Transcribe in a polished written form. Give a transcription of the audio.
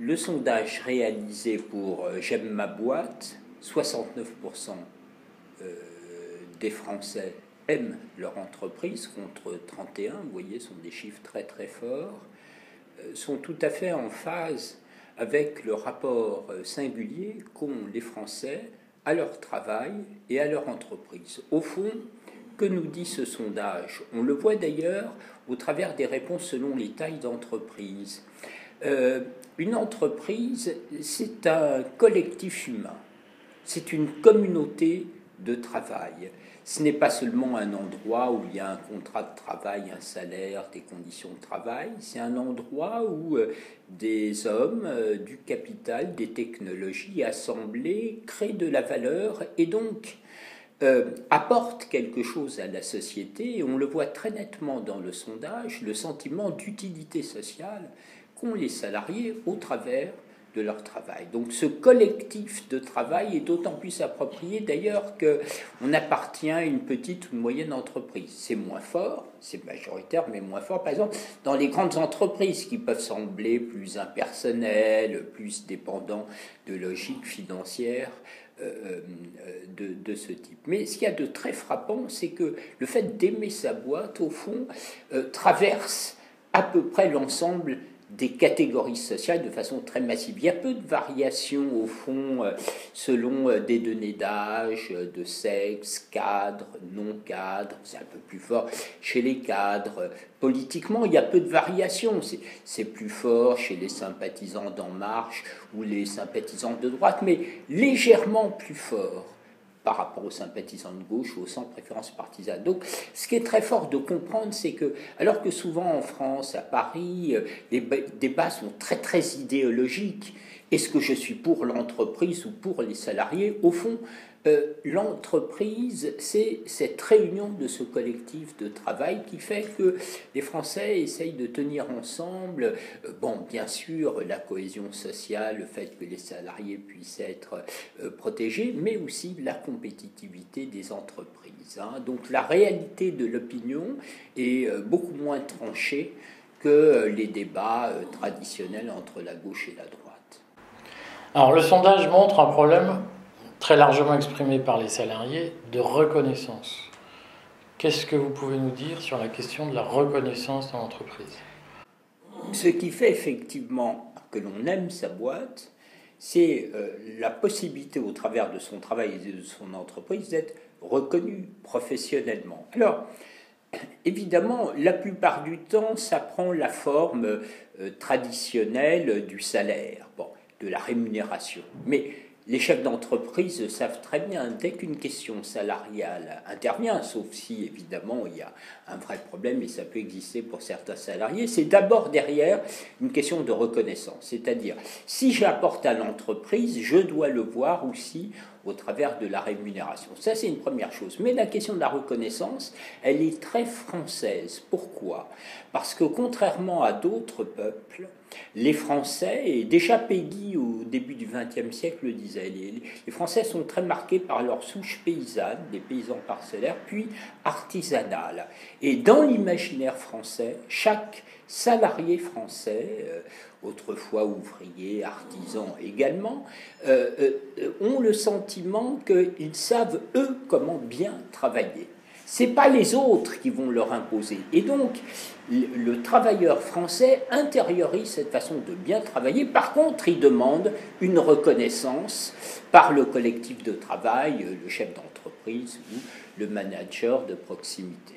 le sondage réalisé pour J'aime ma boîte, 69% des Français aiment leur entreprise contre 31, vous voyez, sont des chiffres très très forts, sont tout à fait en phase avec le rapport singulier qu'ont les Français à leur travail et à leur entreprise. Au fond, que nous dit ce sondage? On le voit d'ailleurs au travers des réponses selon les tailles d'entreprise. Une entreprise, c'est un collectif humain, c'est une communauté de travail. Ce n'est pas seulement un endroit où il y a un contrat de travail, un salaire, des conditions de travail, c'est un endroit où des hommes, du capital, des technologies assemblées créent de la valeur et donc apportent quelque chose à la société. Et on le voit très nettement dans le sondage, le sentiment d'utilité sociale qu'ont les salariés au travers de leur travail. Donc ce collectif de travail est d'autant plus approprié d'ailleurs qu'on appartient à une petite ou une moyenne entreprise. C'est moins fort, c'est majoritaire, mais moins fort, par exemple, dans les grandes entreprises qui peuvent sembler plus impersonnelles, plus dépendants de logiques financières de ce type. Mais ce qu'il y a de très frappant, c'est que le fait d'aimer sa boîte, au fond, traverse à peu près l'ensemble des catégories sociales de façon très massive. Il y a peu de variations au fond selon des données d'âge, de sexe, cadre, non cadre, c'est un peu plus fort chez les cadres. Politiquement, il y a peu de variations, c'est plus fort chez les sympathisants d'En Marche ou les sympathisants de droite, mais légèrement plus fort par rapport aux sympathisants de gauche ou aux sans préférence partisane. Donc, ce qui est très fort de comprendre, c'est que, alors que souvent en France, à Paris, les débats sont très très idéologiques, est-ce que je suis pour l'entreprise ou pour les salariés? Au fond, l'entreprise, c'est cette réunion de ce collectif de travail qui fait que les Français essayent de tenir ensemble, bon, bien sûr, la cohésion sociale, le fait que les salariés puissent être protégés, mais aussi la compétitivité des entreprises. Donc la réalité de l'opinion est beaucoup moins tranchée que les débats traditionnels entre la gauche et la droite. Alors le sondage montre un problème très largement exprimé par les salariés de reconnaissance. Qu'est-ce que vous pouvez nous dire sur la question de la reconnaissance dans l'entreprise? Ce qui fait effectivement que l'on aime sa boîte, c'est la possibilité au travers de son travail et de son entreprise d'être reconnu professionnellement. Alors, évidemment, la plupart du temps, ça prend la forme traditionnelle du salaire, bon, de la rémunération. Mais les chefs d'entreprise savent très bien, dès qu'une question salariale intervient, sauf si évidemment il y a un vrai problème et ça peut exister pour certains salariés, c'est d'abord derrière une question de reconnaissance. C'est-à-dire, si j'apporte à l'entreprise, je dois le voir aussi au travers de la rémunération. Ça, c'est une première chose. Mais la question de la reconnaissance, elle est très française. Pourquoi? Parce que contrairement à d'autres peuples, les Français, et déjà Peggy au début du XXe siècle le disait, les Français sont très marqués par leur souche paysanne, des paysans parcellaires, puis artisanale. Et dans l'imaginaire français, chaque salarié français, autrefois ouvriers, artisans également, ont le sentiment qu'ils savent, eux, comment bien travailler. Ce n'est pas les autres qui vont leur imposer. Et donc, le travailleur français intériorise cette façon de bien travailler. Par contre, il demande une reconnaissance par le collectif de travail, le chef d'entreprise ou le manager de proximité.